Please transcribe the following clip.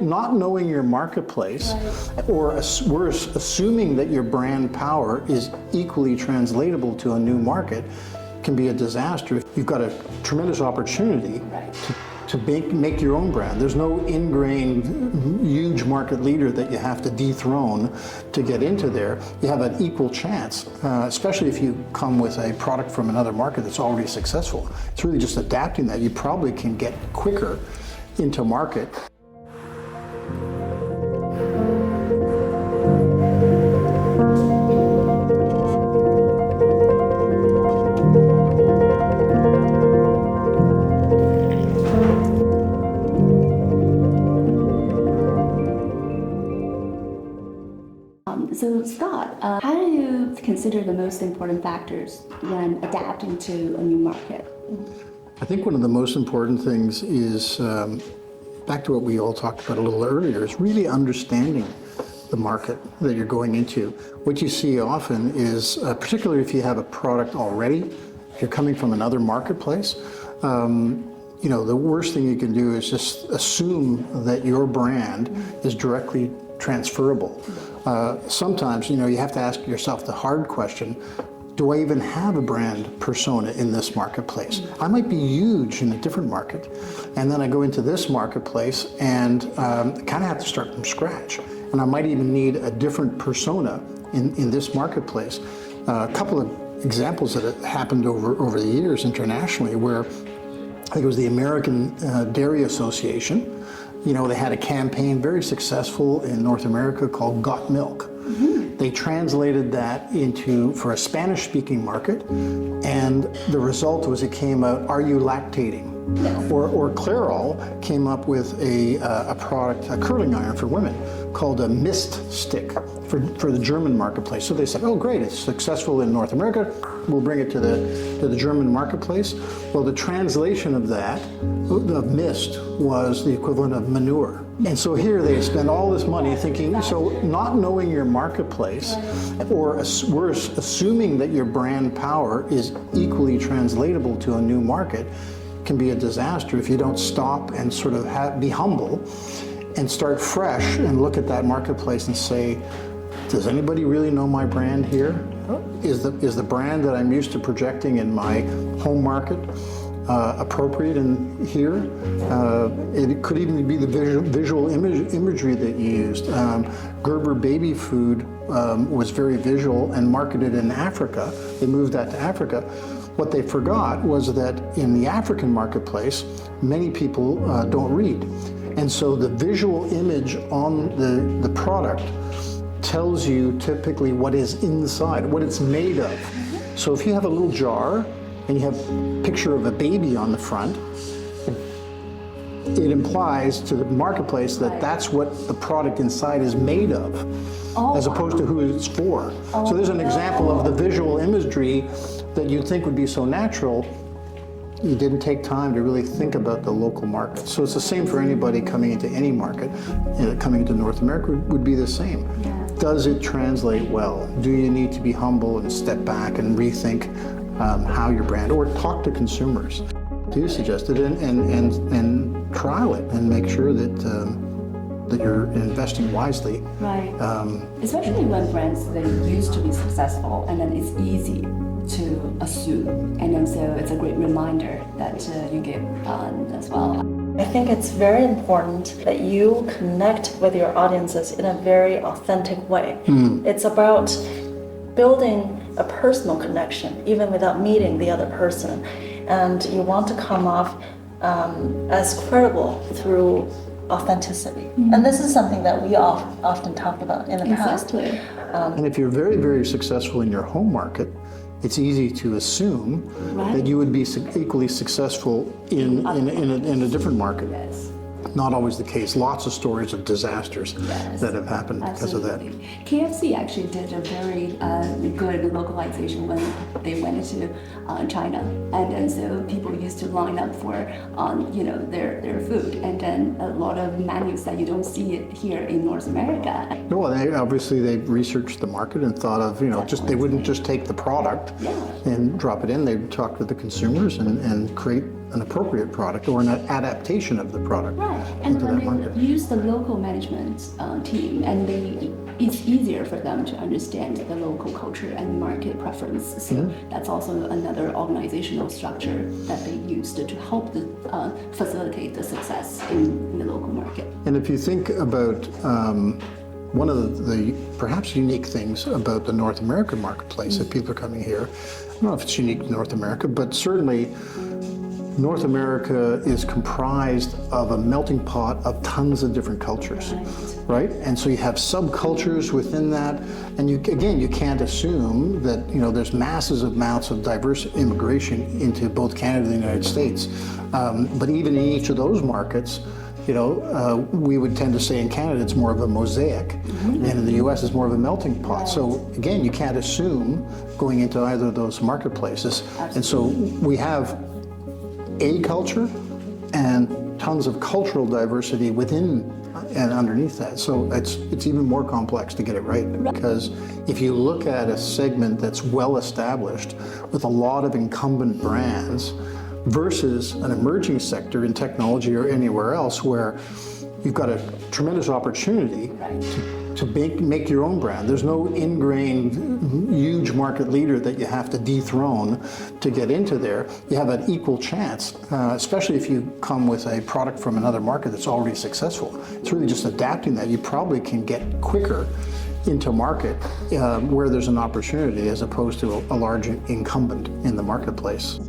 Not knowing your marketplace, or we're assuming that your brand power is equally translatable to a new market, can be a disaster. You've got a tremendous opportunity to make your own brand. There's no ingrained huge market leader that you have to dethrone to get into there. You have an equal chance, especially if you come with a product from another market that's already successful. It's really just adapting that. You probably can get quicker into market. So Scott, how do you consider the most important factors when adapting to a new market? I think one of the most important things is, back to what we all talked about a little earlier, is really understanding the market that you're going into. What you see often is, particularly if you have a product already, if you're coming from another marketplace, you know, the worst thing you can do is just assume that your brand is directly transferable. Sometimes, you know, you have to ask yourself the hard question, do I even have a brand persona in this marketplace? I might be huge in a different market, and then I go into this marketplace and kind of have to start from scratch. And I might even need a different persona in this marketplace. A couple of examples that have happened over the years internationally where I think it was the American Dairy Association. You know, they had a campaign very successful in North America called Got Milk. They translated that for a Spanish-speaking market, and the result was it came out, "Are you lactating?" Or Clairol came up with a product, a curling iron for women, called a mist stick for the German marketplace. So they said, oh great, it's successful in North America, we'll bring it to the German marketplace. Well, the translation of that, of mist, was the equivalent of manure. And so here they spend all this money thinking, so not knowing your marketplace, or we're assuming that your brand power is equally translatable to a new market, can be a disaster if you don't stop and sort of be humble and start fresh and look at that marketplace and say, does anybody really know my brand here? Is the brand that I'm used to projecting in my home market appropriate in here? It could even be the visual imagery that you used. Gerber baby food was very visual and marketed in Africa. They moved that to Africa. What they forgot was that in the African marketplace, many people don't read. And so the visual image on the product tells you typically what is inside, what it's made of. So if you have a little jar and you have a picture of a baby on the front, it implies to the marketplace that that's what the product inside is made of, as opposed to who it's for. So there's an example of the visual imagery that you'd think would be so natural. You didn't take time to really think about the local market. So it's the same for anybody coming into any market. Coming into North America would be the same. Does it translate well? Do you need to be humble and step back and rethink how your brand, or talk to consumers? Do suggest it and trial it and make sure that you're investing wisely. Right. Especially when brands, they used to be successful, and then it's easy to assume, and then so it's a great reminder that you give as well. I think it's very important that you connect with your audiences in a very authentic way. It's about building a personal connection even without meeting the other person, and you want to come off as credible through authenticity. And this is something that we often talked about in the past. And if you're very, very successful in your home market, it's easy to assume that you would be equally successful in a different market. Not always the case. Lots of stories of disasters that have happened because of that. KFC actually did a very good localization when they went into China, and then so people used to line up for their food, and then a lot of menus that you don't see it here in North America. Well, they researched the market and thought of they wouldn't just take the product and drop it in. They'd talk to the consumers and create an appropriate product or an adaptation of the product Right, and into that when market. they use the local management team, and it's easier for them to understand the local culture and market preference. So that's also another organizational structure that they used to help facilitate the success in the local market. And if you think about one of the perhaps unique things about the North American marketplace, if people are coming here, I don't know if it's unique to North America, but certainly North America is comprised of a melting pot of tons of different cultures, right? And so you have subcultures within that, and you can't assume that there's massive amounts of diverse immigration into both Canada and the United States. But even in each of those markets, we would tend to say in Canada it's more of a mosaic, and in the U.S. it's more of a melting pot. So again, you can't assume going into either of those marketplaces. And so we have a culture and tons of cultural diversity within and underneath that. So it's even more complex to get it right, because if you look at a segment that's well established with a lot of incumbent brands versus an emerging sector in technology or anywhere else where you've got a tremendous opportunity to make your own brand. There's no ingrained huge market leader that you have to dethrone to get into there. You have an equal chance, especially if you come with a product from another market that's already successful. It's really just adapting that. You probably can get quicker into market where there's an opportunity as opposed to a large incumbent in the marketplace.